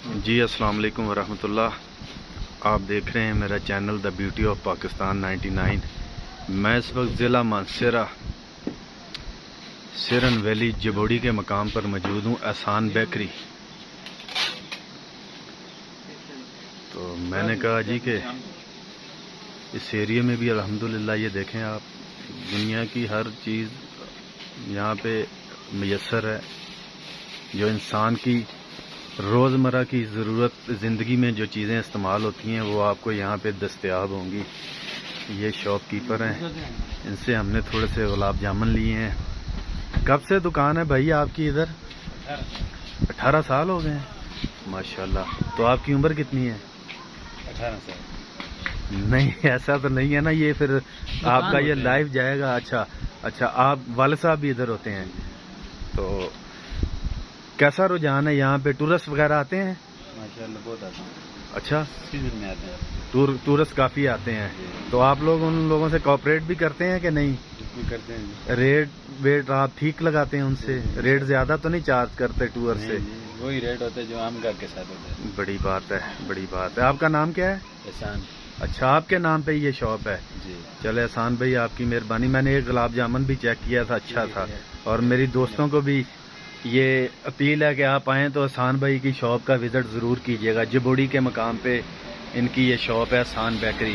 جی السلام علیکم ورحمۃ اللہ. آپ دیکھ رہے ہیں میرا channel the beauty of Pakistan 99. میں اس وقت ضلع مانسہرہ سیرن ویلی جبوڑی کے مقام پر موجود ہوں، احسان بیکری. تو میں نے کہا جی کہ اس ایریے میں بھی الحمدللہ یہ دیکھیں آپ، دنیا کی ہر چیز یہاں پہ میسر ہے. جو انسان کی روزمرہ کی ضرورت زندگی میں جو چیزیں استعمال ہوتی ہیں وہ آپ کو یہاں پہ دستیاب ہوں گی. یہ شاپ کیپر ہیں، ان سے ہم نے تھوڑے سے گلاب جامن لیے ہیں. کب سے دکان ہے بھائی آپ کی ادھر؟ 18 سال ہو گئے ہیں، ماشاءاللہ. تو آپ کی عمر کتنی ہے؟ 18 سال. نہیں ایسا تو نہیں ہے نا، یہ پھر آپ کا یہ لائف جائے گا. اچھا آپ والد صاحب بھی ادھر ہوتے ہیں. تو کیسا رجحان ہے یہاں پہ؟ ٹورسٹ وغیرہ آتے ہیں؟ ماشاءاللہ بہت آتے ہیں. اچھا، سیزن میں آتے ہیں. ٹورسٹ کافی آتے ہیں. تو آپ لوگ ان لوگوں سے کوآپریٹ بھی کرتے ہیں کہ نہیں؟ کرتے ہیں. ریٹ ویٹ آپ ٹھیک لگاتے ہیں ان سے؟ ریٹ زیادہ تو نہیں چارج کرتے ٹور سے؟ وہی ریٹ ہوتا ہے جو عام گھر کے ساتھ ہوتا ہے. بڑی بات ہے، بڑی بات ہے. آپ کا نام کیا ہے؟ احسان. اچھا، آپ کے نام پہ یہ شاپ ہے؟ جی. چلے احسان بھائی، آپ کی مہربانی. میں نے ایک گلاب جامن بھی چیک کیا تھا، اچھا تھا. اور میری دوستوں کو بھی یہ اپیل ہے کہ آپ آئیں تو احسان بھائی کی شاپ کا وزٹ ضرور کیجیے گا. جبوڑی کے مقام پہ ان کی یہ شاپ ہے، احسان بیکری.